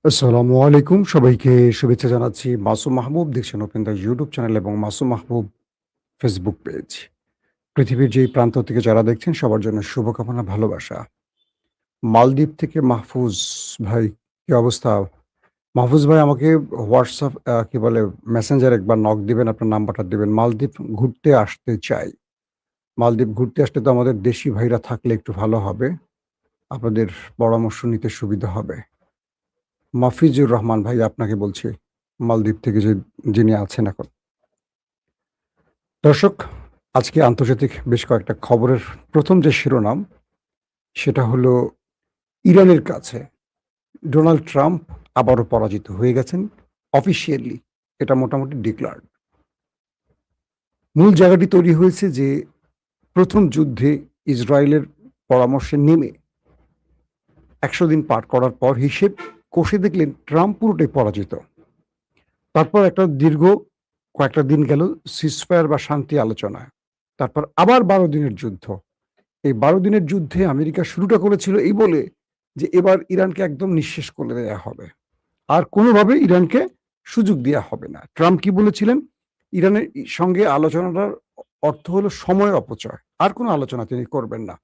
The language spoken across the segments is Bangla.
আসসালামু আলাইকুম। সবাইকে শুভেচ্ছা জানাচ্ছি। মাসুম মাহবুব দেখছেন ওপেন দ্য ইউটিউব চ্যানেল এবং মাসুম মাহবুব ফেসবুক পেজ। পৃথিবীর যেই প্রান্ত থেকে যারা দেখছেন সবার জন্য শুভকামনা, ভালোবাসা। মালদ্বীপ থেকে মাহফুজ ভাই, কি অবস্থা? মাহফুজ ভাই আমাকে হোয়াটসঅ্যাপ কি বলে মেসেঞ্জারে একবার নক দিবেন, আপনার নাম্বারটা দিবেন। মালদ্বীপ ঘুরতে আসতে চাই। মালদ্বীপ ঘুরতে আসলে তো আমাদের দেশি ভাইরা থাকলে একটু ভালো হবে। আপনাদের পরামর্শ নিতে সুবিধা হবে। মাফিজুর রহমান ভাই আপনাকে বলছি, মালদ্বীপ থেকে যিনি আছেন এখন। দর্শক, আজকে আন্তর্জাতিক বেশ কয়েকটা খবরের ১ম যে শিরোনাম, সেটা হলো ইরানের কাছে ডোনাল্ড ট্রাম্প আবারও পরাজিত হয়ে গেছেন অফিসিয়ালি। এটা মোটামুটি ডিক্লার্ড। মূল জায়গাটি তৈরি হয়েছে যে ১ম যুদ্ধে ইসরায়েলের পরামর্শে নেমে ১০০ দিন পার করার পর হিসেব কষে দেখলেন ট্রাম্প পুরোটাই পরাজিত। তারপর একটা দীর্ঘ কয়েকটা দিন গেল সিজফায়ার বা শান্তি আলোচনায়। তারপর আবার ১২ দিনের যুদ্ধ। এই ১২ দিনের যুদ্ধে আমেরিকা শুরুটা করেছিল এই বলে যে এবার ইরানকে একদম নিঃশেষ করে দেয়া হবে। আর কোনোভাবে ইরানকে সুযোগ দেয়া হবে না। ট্রাম্প কি বলেছিলেন? ইরানের সঙ্গে আলোচনাটার অর্থ হলো সময় অপচয়। আর কোনো আলোচনা তিনি করবেন না।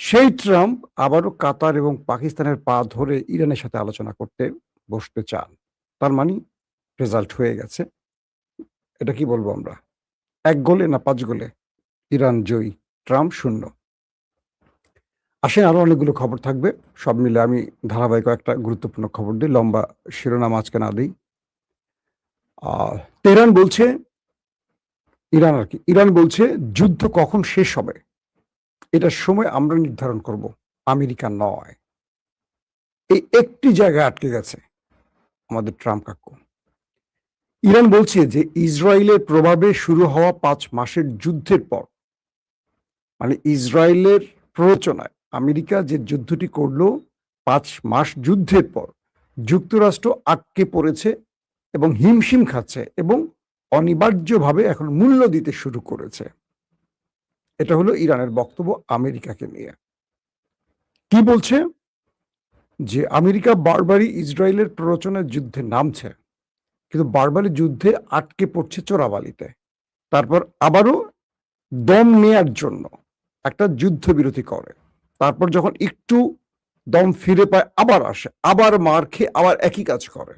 সেই ট্রাম্প আবারও কাতার এবং পাকিস্তানের পা ধরে ইরানের সাথে আলোচনা করতে বসতে চান। তার মানে রেজাল্ট হয়ে গেছে। এটা কি বলবো আমরা? ১ গোলে না ৫ গোলে? ইরান জয়ী, ট্রাম্প শূন্য। আসেন আরো অনেকগুলো খবর থাকবে। সব মিলে আমি ধারাবাহিক কয়েকটা গুরুত্বপূর্ণ খবর দিই। লম্বা শিরোনাম আজকে না দেই। আ তেহরান বলছে, ইরান আরকি। ইরান বলছে যুদ্ধ কখন শেষ হবে? এটার সময় আমরা নির্ধারণ করব। আমেরিকা নয়। এই একটি জায়গায় আটকে গেছে আমাদের ট্রাম্প কাকু। ইরান বলছে যে ইসরায়েলের প্রভাবে শুরু হওয়া ৫ মাসের যুদ্ধের পর, মানে ইসরায়েলের প্ররোচনায় আমেরিকা যে যুদ্ধটি করল ৫ মাস যুদ্ধের পর, যুক্তরাষ্ট্র আটকে পড়েছে এবং হিমশিম খাচ্ছে এবং অনিবার্যভাবে এখন মূল্য দিতে শুরু করেছে। এটা হলো ইরানের বক্তব্য আমেরিকাকে নিয়ে। কি বলছে? যে আমেরিকা বারবারই ইসরায়েলের প্ররোচনায় যুদ্ধে নামছে, কিন্তু বারবারই যুদ্ধে আটকে পড়ছে চোরাবালিতে। তারপর আবারও দম নেয়ার জন্য একটা যুদ্ধবিরতি করে। তারপর যখন একটু দম ফিরে পায় আবার আসে, আবার মার খেয়ে আবার একই কাজ করে।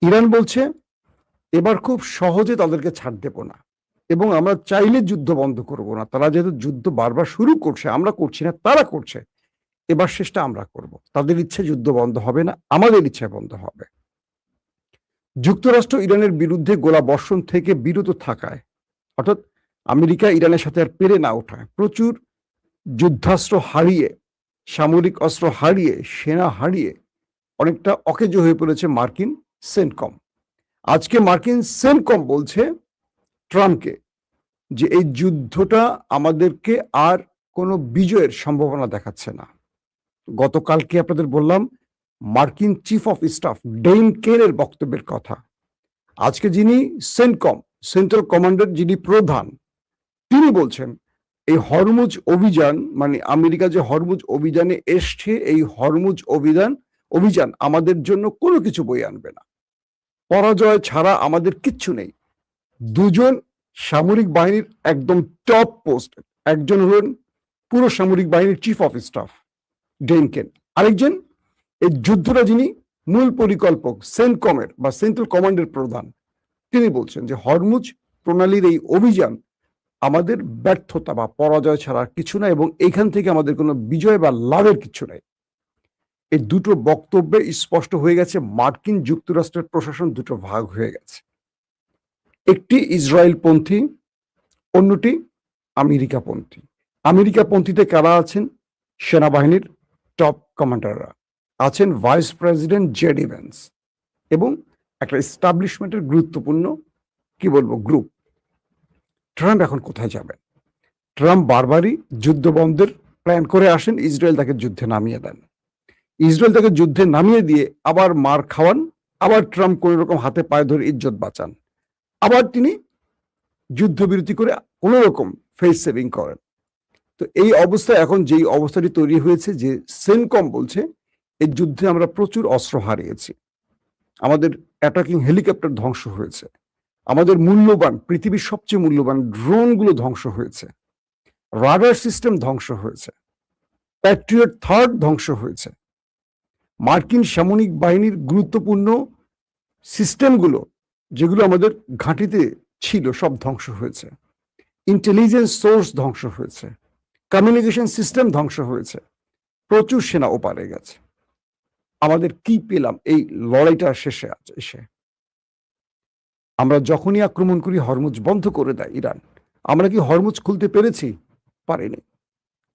ইরান বলছে এবার খুব সহজে তাদেরকে ছাড় দেব না এবং আমরা চাইলে যুদ্ধ বন্ধ করব না। তারা যেহেতু যুদ্ধ বারবার শুরু করছে, আমরা করছি না, তারা করছে। এবার শেষটা আমরা করব। তাদের ইচ্ছে যুদ্ধ বন্ধ হবে না, আমাদের ইচ্ছায় বন্ধ হবে। যুক্তরাষ্ট্র ইরানের বিরুদ্ধে গোলাবর্ষণ থেকে বিরত থাকায়, অর্থাৎ আমেরিকা ইরানের সাথে আর পেরে না ওঠায়, প্রচুর যুদ্ধাস্ত্র হারিয়ে, সামরিক অস্ত্র হারিয়ে, সেনা হারিয়ে অনেকটা অকেজো হয়ে পড়েছে মার্কিন সেন্টকম। আজকে মার্কিন সেন্টকম বলছে ট্রাম্পকে যে এই যুদ্ধটা আমাদেরকে আর কোনো বিজয়ের সম্ভাবনা দেখাচ্ছে না। গতকালকে আপনাদের বললাম মার্কিন চিফ অফ স্টাফ ডেইন কেনের বক্তব্যের কথা। আজকে যিনি সেন্টকম, সেন্ট্রাল কমান্ডের যিনি প্রধান, তিনি বলছেন এই হরমুজ অভিযান, মানে আমেরিকা যে হরমুজ অভিযানে এসছে, এই হরমুজ অভিযান আমাদের জন্য কোনো কিছু বয়ে আনবে না। পরাজয় ছাড়া আমাদের কিচ্ছু নেই। দুজন সামরিক বাহিনীর একদম টপ পোস্ট, একজন হলেন পুরো সামরিক বাহিনীর চিফ অফ স্টাফ ডেনকেন, আরেকজন এই যুদ্ধটা যিনি মূল পরিকল্পক সেন্টকমের বা সেন্ট্রাল কমান্ডের প্রধান, তিনি বলছেন যে হরমুজ প্রণালীর এই অভিযান আমাদের ব্যর্থতা বা পরাজয় ছাড়া কিছু না এবং এইখান থেকে আমাদের কোনো বিজয় বা লাভের কিছু নাই। এই দুটো বক্তব্যে স্পষ্ট হয়ে গেছে মার্কিন যুক্তরাষ্ট্রের প্রশাসন দুটো ভাগ হয়ে গেছে। একটি ইসরায়েলপন্থী, অন্যটি আমেরিকাপন্থী। আমেরিকাপন্থীতে কারা আছেন? সেনাবাহিনীর টপ কমান্ডাররা আছেন, ভাইস প্রেসিডেন্ট জেডি ভ্যান্স এবং একটা এস্টাবলিশমেন্টের গুরুত্বপূর্ণ কি বলবো গ্রুপ। ট্রাম্প এখন কোথায় যাবেন? ট্রাম্প বারবারই যুদ্ধ বন্ধের প্ল্যান করে আসেন, ইসরায়েল তাকে যুদ্ধে নামিয়ে দেন। ইসরায়েল তাকে যুদ্ধে নামিয়ে দিয়ে আবার মার খাওয়ান, আবার ট্রাম্প কোন রকম হাতে পায়ে ধরে ইজ্জত বাঁচান, আবার তিনি যুদ্ধবিরতি করে কোন রকম ফেস সেভিং করেন। তো এই অবস্থায় এখন যেই অবস্থাটি তৈরি হয়েছে যে সেন্টকম বলছে এই যুদ্ধে আমরা প্রচুর অস্ত্র হারিয়েছি, আমাদের অ্যাটাকিং হেলিকপ্টার ধ্বংস হয়েছে, আমাদের মূল্যবান, পৃথিবীর সবচেয়ে মূল্যবান ড্রোনগুলো ধ্বংস হয়েছে, রাডার সিস্টেম ধ্বংস হয়েছে, প্যাট্রিয়ট থার্ড ধ্বংস হয়েছে, মার্কিন সামরিক বাহিনীর গুরুত্বপূর্ণ সিস্টেমগুলো যেগুলো আমাদের ঘাঁটিতে ছিল সব ধ্বংস হয়েছে, ইন্টেলিজেন্স সোর্স ধ্বংস হয়েছে, কমিউনিকেশন সিস্টেম ধ্বংস হয়েছে, প্রচুর সেনা ওপারে গেছে। আমাদের কি পেলাম এই লড়াইটা শেষে এসে? আমরা যখনই আক্রমণ করি, হরমুজ বন্ধ করে দেয় ইরান। আমরা কি হরমুজ খুলতে পেরেছি? পারিনি।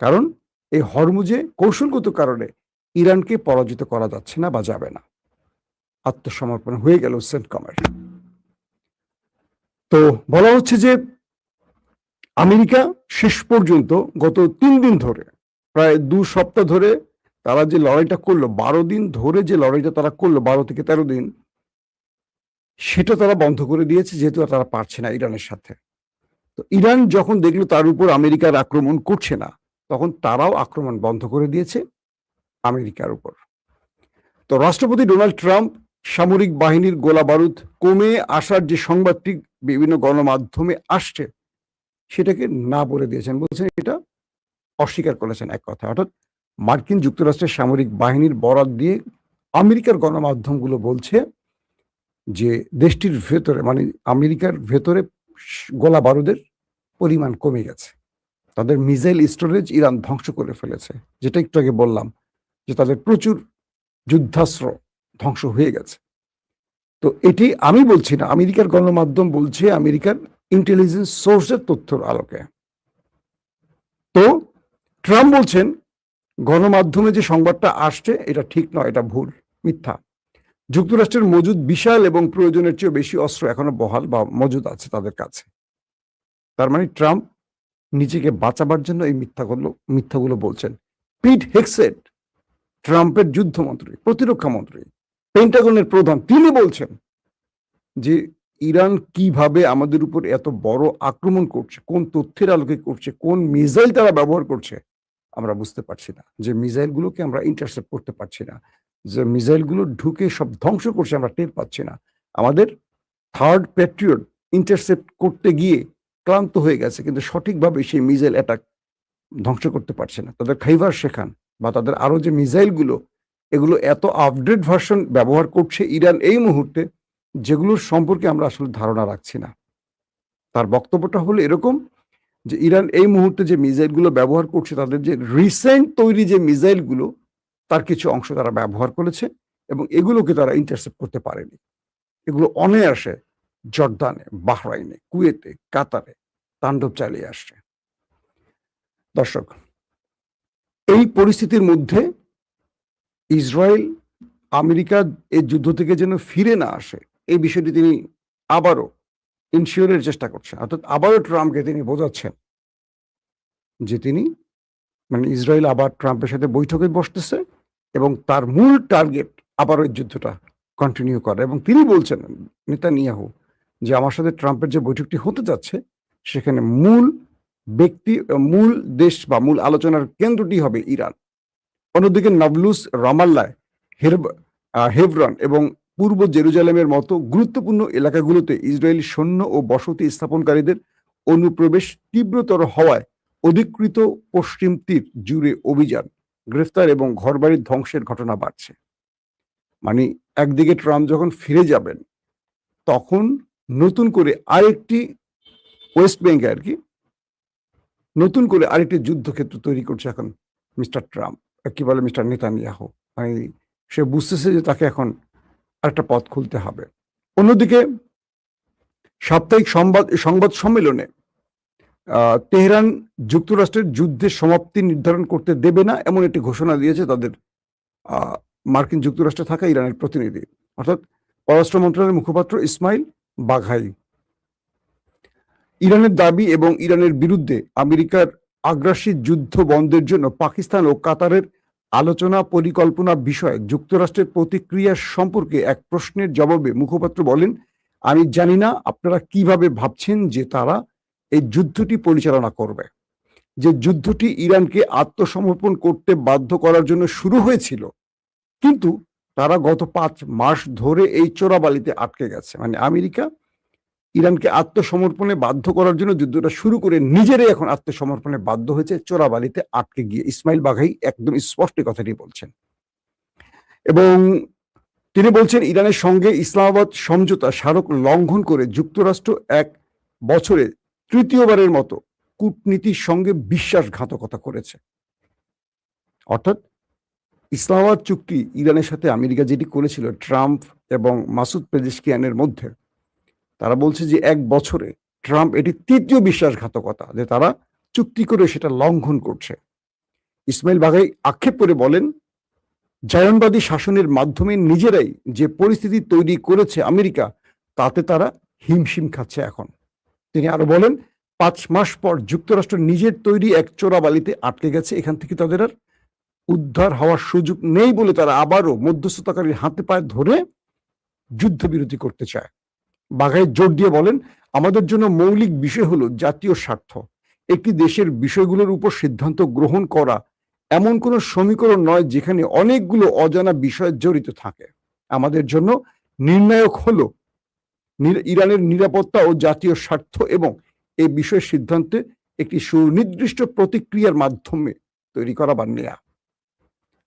কারণ এই হরমুজে কৌশলগত কারণে ইরানকে পরাজিত করা যাচ্ছে না বা যাবে না। আত্মসমর্পণ হয়ে গেল সেন্টকমের। তো বলা হচ্ছে যে আমেরিকা শেষ পর্যন্ত গত 3 দিন ধরে, প্রায় 2 সপ্তাহ ধরে তারা যে লড়াইটা করলো, 12 দিন ধরে যে লড়াইটা তারা করলো, 12 থেকে 13 দিন, সেটা তারা বন্ধ করে দিয়েছে, যেহেতু তারা পারছে না ইরানের সাথে। তো ইরান যখন দেখলো তার উপর আমেরিকার আক্রমণ করছে না, তখন তারাও আক্রমণ বন্ধ করে দিয়েছে আমেরিকার উপর। তো রাষ্ট্রপতি ডোনাল্ড ট্রাম্প সামরিক বাহিনীর গোলা বারুদ কমে আসার যে সংবাদটি বিভিন্ন গণমাধ্যমে আসছে, সেটাকে না বলে দিয়েছেন, বলছেন এটা অস্বীকার করেছেন এক কথা। অর্থাৎ মার্কিন যুক্তরাষ্ট্রের সামরিক বাহিনীর বরাত দিয়ে আমেরিকার গণমাধ্যমগুলো বলছে যে দেশটির ভেতরে, মানে আমেরিকার ভেতরে গোলা বারুদের পরিমাণ কমে গেছে, তাদের মিসাইল স্টোরেজ ইরান ধ্বংস করে ফেলেছে, যেটা একটু আগে বললাম যে তাদের প্রচুর যুদ্ধাস্ত্র ধ্বংস হয়ে গেছে। তো এটি আমি বলছি না, আমেরিকার গণমাধ্যম বলছে, আমেরিকার ইন্টেলিজেন্স সোর্সের তথ্যের আলোকে। তো ট্রাম্প বলছেন গণমাধ্যমে যে সংবাদটা আসছে এটা ঠিক নয়, এটা ভুল, মিথ্যা। যুক্তরাষ্ট্রের মজুদ বিশাল এবং প্রয়োজনের চেয়ে বেশি অস্ত্র এখনো বহাল বা মজুদ আছে তাদের কাছে। তার মানে ট্রাম্প নিজেকে বাঁচাবার জন্য এই মিথ্যাগুলো বলছেন। পিট হেগসেট, ট্রাম্পের যুদ্ধমন্ত্রী, প্রতিরক্ষা মন্ত্রী, পেন্টাগনের প্রধান, তিনি বলছেন যে ইরান কিভাবে আমাদের উপর এত বড় আক্রমণ করছে, কোন তথ্যের আলোকে করছে, কোন মিসাইল তারা ব্যবহার করছে, আমরা বুঝতে পারছি না। যে মিসাইলগুলোকে আমরা ইন্টারসেপ্ট করতে পারছি না, যে মিসাইলগুলো ঢুকে সব ধ্বংস করছে, আমরা টের পাচ্ছি না। আমাদের থার্ড প্যাট্রিয়ট ইন্টারসেপ্ট করতে গিয়ে ক্লান্ত হয়ে গেছে, কিন্তু সঠিকভাবে সেই মিসাইল অ্যাটাক ধ্বংস করতে পারছে না। তাদের খাইবার শেখান বা তাদের আরো যে মিসাইলগুলো, এগুলো এত আপডেট ভার্সন ব্যবহার করছে ইরান এই মুহূর্তে, যেগুলোর সম্পর্কে আমরা আসলে ধারণা রাখছি না। তার বক্তব্যটা হলো এরকম যে ইরান এই মুহূর্তে যে মিসাইলগুলো ব্যবহার করছে, তাদের যে রিসেন্ট তৈরি যে মিসাইলগুলো, তার কিছু অংশ তারা ব্যবহার করেছে এবং এগুলোকে তারা ইন্টারসেপ্ট করতে পারেনি। এগুলো অনায়াসে জর্দানে, বাহরাইনে, কুয়েতে, কাতারে তাণ্ডব চালিয়ে আসছে। দর্শক, এই পরিস্থিতির মধ্যে ইসরায়েল আমেরিকা এই যুদ্ধ থেকে যেন ফিরে না আসে, এই বিষয়টি তিনি আবারও ইনশিওরের চেষ্টা করছেন। অর্থাৎ আবারও ট্রাম্পকে তিনি বোঝাচ্ছেন যে তিনি, মানে ইসরায়েল আবার ট্রাম্পের সাথে বৈঠকে বসতেছে এবং তার মূল টার্গেট আবার ওই যুদ্ধটা কন্টিনিউ করা। এবং তিনি বলছেন, নেতানিয়াহু, যে আমার সাথে ট্রাম্পের যে বৈঠকটি হতে যাচ্ছে, সেখানে মূল ব্যক্তি, মূল দেশ বা মূল আলোচনার কেন্দ্রটি হবে ইরান। অন্যদিকে নাবলুস, রামাল্লায়, হেভরন এবং পূর্ব জেরুজালেমের মতো গুরুত্বপূর্ণ এলাকাগুলোতে ইসরায়েলি সৈন্য ও বসতি স্থাপনকারীদের অনুপ্রবেশ তীব্রতর হওয়ায় অধিকৃত পশ্চিম তীর জুড়ে অভিযান, গ্রেফতার এবং ঘরবাড়ির ধ্বংসের ঘটনা বাড়ছে। মানে একদিকে ট্রাম্প যখন ফিরে যাবেন, তখন নতুন করে আরেকটি ওয়েস্ট ব্যাংকে আর কি নতুন করে আরেকটি যুদ্ধক্ষেত্র তৈরি করছে এখন মিস্টার ট্রাম্প, কি বলে মিস্টার নেতানিয়াহু। মানে সে বুঝতেছে যে তাকে এখন আরেকটা পথ খুলতে হবে। অন্যদিকে সাপ্তাহিক সংবাদ সম্মেলনে তেহরান যুক্তরাষ্ট্রের যুদ্ধের সমাপ্তি নির্ধারণ করতে দেবে না, এমন একটি ঘোষণা দিয়েছে তাদের মার্কিন যুক্তরাষ্ট্রে থাকা ইরানের প্রতিনিধি, অর্থাৎ পররাষ্ট্র মন্ত্রণালয়ের মুখপাত্র ইসমাইল বাঘাই। ইরানের দাবি এবং ইরানের বিরুদ্ধে আমেরিকার আগ্রাসী যুদ্ধ বন্ধের জন্য পাকিস্তান ও কাতারের আলোচনা পরিকল্পনা বিষয়ে যুক্তরাষ্ট্রের প্রতিক্রিয়া সম্পর্কে এক প্রশ্নের জবাবে মুখপাত্র বলেন, আমি জানি না আপনারা কিভাবে ভাবছেন যে তারা এই যুদ্ধটি পরিচালনা করবে। যে যুদ্ধটি ইরানকে আত্মসমর্পণ করতে বাধ্য করার জন্য শুরু হয়েছিল, কিন্তু তারা গত 5 মাস ধরে এই চোরাবালিতে আটকে গেছে। মানে আমেরিকা ইরানকে আত্মসমর্পণে বাধ্য করার জন্য যুদ্ধটা শুরু করে নিজেরাই এখন আত্মসমর্পণে বাধ্য হয়েছে চোরাবালিতে আটকে গিয়ে। ইসমাইল বাঘাই একদম স্পষ্ট কথাটি বলছেন এবং তিনি বলছেন ইরানের সঙ্গে ইসলামাবাদ সমঝোতা স্মারক লঙ্ঘন করে যুক্তরাষ্ট্র 1 বছরে তৃতীয়বারের মতো কূটনীতির সঙ্গে বিশ্বাসঘাতকতা করেছে। অর্থাৎ ইসলামাবাদ চুক্তি ইরানের সাথে আমেরিকা যেটি করেছিল ট্রাম্প এবং মাসুদ পেজেশকিয়ানের মধ্যে, তারা বলছে যে 1 বছরে ট্রাম্প এটি তৃতীয় বিশ্বাসঘাতকতা যে তারা চুক্তি করে সেটা লঙ্ঘন করছে। ইসমাইল বাঘাই আক্ষেপ করে বলেন, জায়নবাদী শাসনের মাধ্যমে নিজেরাই যে পরিস্থিতি তৈরি করেছে আমেরিকা, তাতে তারা হিমশিম খাচ্ছে এখন। তিনি আরো বলেন, 5 মাস পর যুক্তরাষ্ট্র নিজের তৈরি এক চোরাবালিতে আটকে গেছে, এখান থেকে তাদের আর উদ্ধার হওয়ার সুযোগ নেই বলে তারা আবারও মধ্যস্থতাকারীর হাতে পায়ে ধরে যুদ্ধবিরতি করতে চায়। বাঘাই জোর দিয়ে বলেন, আমাদের জন্য মৌলিক বিষয় হলো জাতীয় স্বার্থ। একটি দেশের বিষয়গুলোর উপর সিদ্ধান্ত গ্রহণ করা এমন কোনো সমীকরণ নয় যেখানে অনেকগুলো অজানা বিষয় জড়িত থাকে। আমাদের জন্য নির্ণায়ক হলো ইরানের নিরাপত্তা ও জাতীয় স্বার্থ এবং এই বিষয়ের সিদ্ধান্তে একটি সুনির্দিষ্ট প্রতিক্রিয়ার মাধ্যমে তৈরি করা বা নেয়া।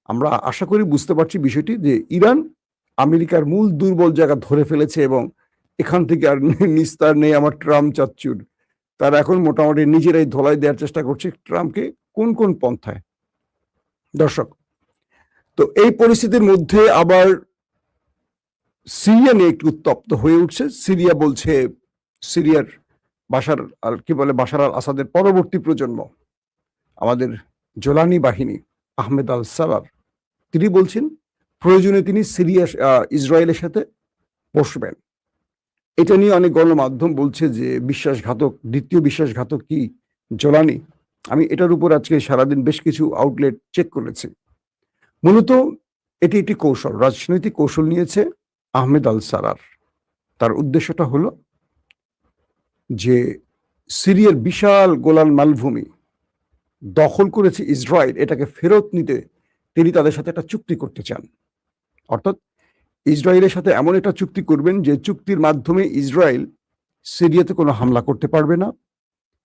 আমরা আশা করি বুঝতে পারছি বিষয়টি যে ইরান আমেরিকার মূল দুর্বল জায়গা ধরে ফেলেছে এবং এখান থেকে আর নিস্তার নেই আমার ট্রাম্প চাচ্চুর। তারা এখন মোটামুটি নিজেরাই ধোলাই দেওয়ার চেষ্টা করছে ট্রাম্পকে কোন কোন পন্থায়। দর্শক, তো এই পরিস্থিতির মধ্যে আবার সিরিয়া নিয়ে একটু উত্তপ্ত হয়ে উঠছে। সিরিয়া বলছে সিরিয়ার বাশার আল আসাদের পরবর্তী প্রজন্ম আমাদের জোলানি বাহিনী আহমেদ আল সারার, তিনি বলছেন প্রয়োজনে তিনি ইসরায়েলের সাথে বসবেন। এটা নিয়ে অনেক গণমাধ্যম বলছে যে বিশ্বাসঘাতক, দ্বিতীয় বিশ্বাসঘাতক কি জোলানি। আমি এটার উপর আজকে সারাদিন বেশ কিছু আউটলেট চেক করেছি। মূলত এটি একটি কৌশল, রাজনৈতিক কৌশল নিয়েছে আহমেদ আল সারার। তার উদ্দেশ্যটা হলো যে সিরিয়ার বিশাল গোলান মালভূমি দখল করেছে ইসরায়েল, এটাকে ফেরত নিতে তিনি তাদের সাথে একটা চুক্তি করতে চান। অর্থাৎ ইসরায়েলের সাথে এমন একটা চুক্তি করবেন যে চুক্তির মাধ্যমে ইসরায়েল সিরিয়াতে কোনো হামলা করতে পারবে না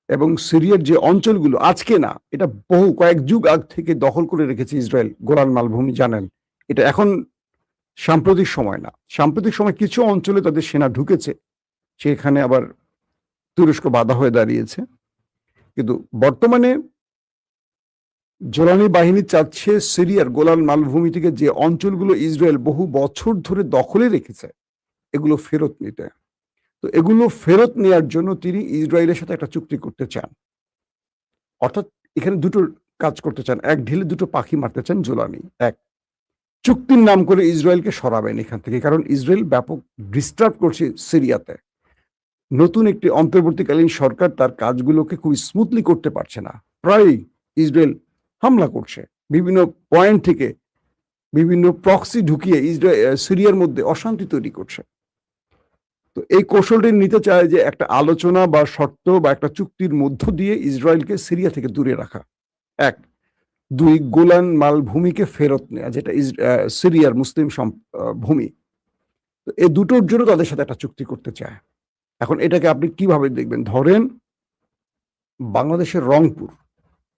এবং সিরিয়ার যে অঞ্চলগুলো আজকে না, এটা বহু কয়েক যুগ আগ থেকে দখল করে রেখেছে ইসরায়েল গোলান মালভূমি, জানেন এটা এখন সাম্প্রতিক সময় না। সাম্প্রতিক সময় কিছু অঞ্চলে তাদের সেনা ঢুকেছে, সেখানে আবার তুরস্ক বাধা হয়ে দাঁড়িয়েছে। কিন্তু বর্তমানে জোলানি বাহিনী চাচ্ছে সিরিয়ার গোলান মালভূমি থেকে যে অঞ্চলগুলো ইসরায়েল বহু বছর ধরে দখলে রেখেছে এগুলো ফেরত নিতে। তো এগুলো ফেরত নেওয়ার জন্য তিনি ইসরায়েলের সাথে একটা চুক্তি করতে চান। অর্থাৎ এখানে দুটো কাজ করতে চান, এক ঢিলে দুটো পাখি মারতে চান জোলানি। এক, চুক্তির নাম করে ইসরায়েলকে সরাবেন এখান থেকে, কারণ ইসরায়েল ব্যাপক ডিস্টার্ব করছে সিরিয়াতে। নতুন একটি অন্তর্বর্তীকালীন সরকার তার কাজগুলোকে খুব স্মুথলি করতে পারছে না, প্রায়ই ইসরায়েল হামলা করছে বিভিন্ন পয়েন্ট থেকে, বিভিন্ন প্রক্সি ঢুকিয়ে সিরিয়ার মধ্যে অশান্তি তৈরি করছে। তো এই কৌশলটি নিতে চায় যে একটা আলোচনা বা শর্ত বা একটা চুক্তির মধ্য দিয়ে ইসরায়েলকে সিরিয়া থেকে দূরে রাখা। এক, দুই, গোলান মালভূমিকে ফেরত নেওয়া, যেটা সিরিয়ার মুসলিম ভূমি। এই দুটোর জন্য তাদের সাথে একটা চুক্তি করতে চায়। এখন এটাকে আপনি কিভাবে দেখবেন? ধরেন বাংলাদেশের রংপুর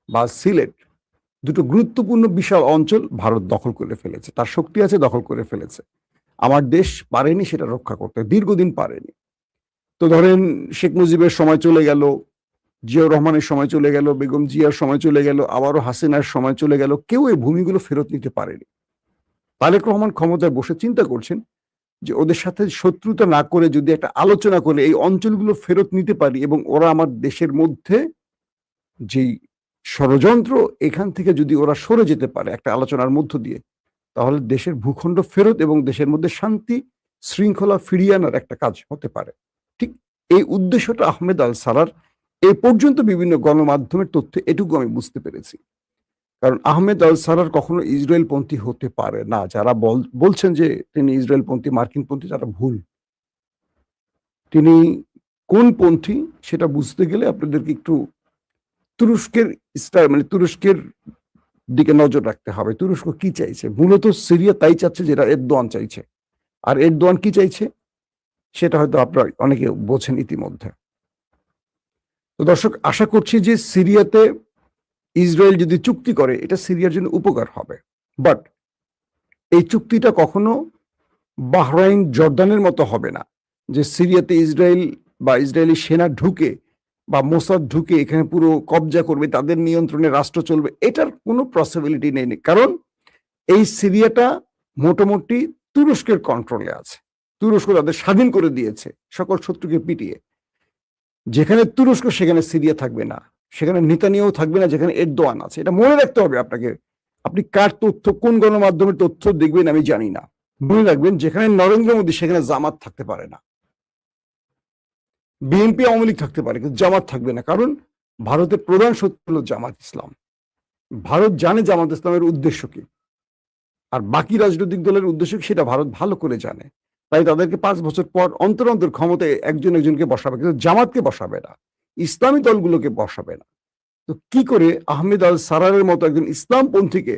বা সিলেট, দুটো গুরুত্বপূর্ণ বিশাল অঞ্চল ভারত দখল করে ফেলেছে, তার শক্তি আছে, দখল করে ফেলেছে। আমার দেশ পারেনি সেটা রক্ষা করতে, দীর্ঘদিন পারেনি। তো ধরেন শেখ মুজিবের সময় চলে গেল, জিয়াউর রহমানের সময় চলে গেল, বেগম জিয়ার সময় চলে গেল, আবারও হাসিনার সময় চলে গেল, কেউ এই ভূমিগুলো ফেরত নিতে পারেনি। তারেক রহমান ক্ষমতায় বসে চিন্তা করছেন যে ওদের সাথে শত্রুতা না করে যদি একটা আলোচনা করে এই অঞ্চলগুলো ফেরত নিতে পারি এবং ওরা আমার দেশের মধ্যে যেই ষড়যন্ত্র, এখান থেকে যদি ওরা সরে যেতে পারে একটা আলোচনার মধ্য দিয়ে, তাহলে দেশের ভূখণ্ড ফেরত এবং দেশের মধ্যে শান্তি শৃঙ্খলা ফিরিয়ে আনার একটা কাজ হতে পারে। ঠিক এই উদ্দেশ্যটা আহমেদ আল সারার। এই পর্যন্ত বিভিন্ন গণমাধ্যমের তথ্য এটুকু আমি বুঝতে পেরেছি। কারণ আহমেদ আল সারার কখনো ইসরায়েল পন্থী হতে পারে না। যারা বলছেন যে তিনি ইসরায়েল পন্থী, মার্কিন পন্থী, তারা ভুল। তিনি কোন পন্থী সেটা বুঝতে গেলে আপনাদেরকে একটু তুরস্কের তুরস্কের দিকে নজর রাখতে হবে। তুরস্ক কি চাইছে? মূলত সিরিয়া তাই চাচ্ছে যেটা এরদোয়ান চাইছে। আর এরদোয়ান কি চাইছে? সেটা হয়তো আপনারা অনেকে বোঝেন ইতিমধ্যে। তো দর্শক, আশা করছি যে সিরিয়াতে ইসরায়েল যদি চুক্তি করে এটা সিরিয়ার জন্য উপকার হবে। বাট এই চুক্তিটা কখনো বাহরাইন, জর্দানের মতো হবে না যে সিরিয়াতে ইসরায়েল বা ইসরায়েলি সেনা ঢুকে বা মোসাদ ঢুকে এখানে পুরো কবজা করবে, তাদের নিয়ন্ত্রণে রাষ্ট্র চলবে। এটার কোনো পসিবিলিটি নেই। কারণ এই সিরিয়াটা মোটামুটি তুরস্কের কন্ট্রোলে আছে। তুরস্ক তাদের স্বাধীন করে দিয়েছে সকল শত্রুকে পিটিয়ে। যেখানে তুরস্ক সেখানে সিরিয়া থাকবে না, সেখানে নেতানিয়াহু থাকবে না, যেখানে এরদোয়ান আছে। এটা মনে রাখতে হবে আপনাকে। আপনি কার তথ্য, কোন গণমাধ্যমের তথ্য দেখবেন আমি জানি না। মনে রাখবেন, যেখানে নরেন্দ্র মোদী সেখানে জামাত থাকতে পারে না। বিএনপি, আওয়ামী লীগ থাকতে পারে, কিন্তু জামাত থাকবে না। কারণ ভারতের প্রধান শত্রু হলো জামাত ইসলাম। ভারত জানে জামাত ইসলামের উদ্দেশ্য কি, আর বাকি রাজনৈতিক দলের উদ্দেশ্য কি সেটা ভারত ভালো করে জানে। তাই তাদেরকে 5 বছর পর অন্তর অন্তর ক্ষমতায় একজন একজনকে বসাবে, কিন্তু জামাতকে বসাবে না, ইসলামী দলগুলোকে বসাবে না। তো কি করে আহমেদ আল সারারের মতো একজন ইসলামপন্থীকে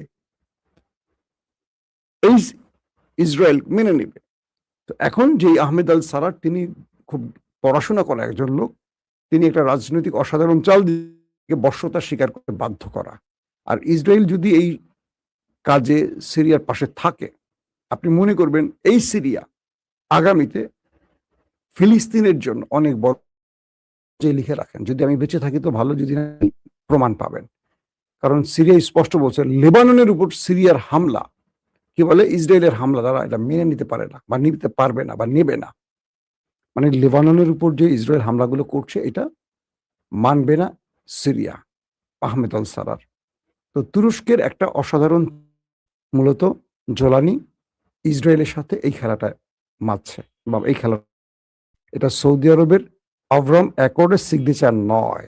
এই ইসরায়েল মেনে নেবে? তো এখন যে আহমেদ আল সারার, তিনি খুব পড়াশোনা করা একজন লোক, তিনি একটা রাজনৈতিক অসাধারণ চাল দিয়ে বর্ষতা স্বীকার করতে বাধ্য করা। আর ইসরায়েল যদি এই কাজে সিরিয়ার পাশে থাকে, আপনি মনে করবেন এই সিরিয়া আগামীতে ফিলিস্তিনের জন্য অনেক বড় যে লিখে রাখেন, যদি আমি বেঁচে থাকি তো ভালো, যদি না প্রমাণ পাবেন। কারণ সিরিয়া স্পষ্ট বলছে লেবাননের উপর সিরিয়ার হামলা, কি বলে, ইসরায়েলের হামলা তারা এটা মেনে নিতে পারে না, বা নিতে পারবে না, বা নেবে না। মানে লেবাননের উপর যে ইসরায়েল হামলাগুলো করছে এটা মানবে না সিরিয়া, আহমেদ আল সারার। তো তুরস্কের একটা অসাধারণ, মূলত জোলানি ইসরায়েলের সাথে এই খেলাটা মারছে, বা এই খেলা, এটা সৌদি আরবের আভরাম অ্যাকর্ডের সিগনেচার নয়,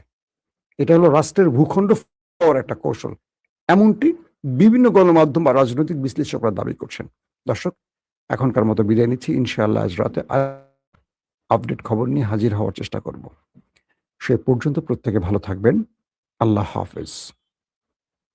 এটা হলো রাষ্ট্রের ভূখণ্ড পাওয়ার একটা কৌশল। এমনটি বিভিন্ন গণমাধ্যম বা রাজনৈতিক বিশ্লেষকরা দাবি করছেন। দর্শক, এখনকার মতো বিদায় নিচ্ছি। ইনশাআল্লাহ আজ রাতে আপডেট খবর নিয়ে হাজির হওয়ার চেষ্টা করব। সে পর্যন্ত প্রত্যেকে ভালো থাকবেন। আল্লাহ হাফেজ।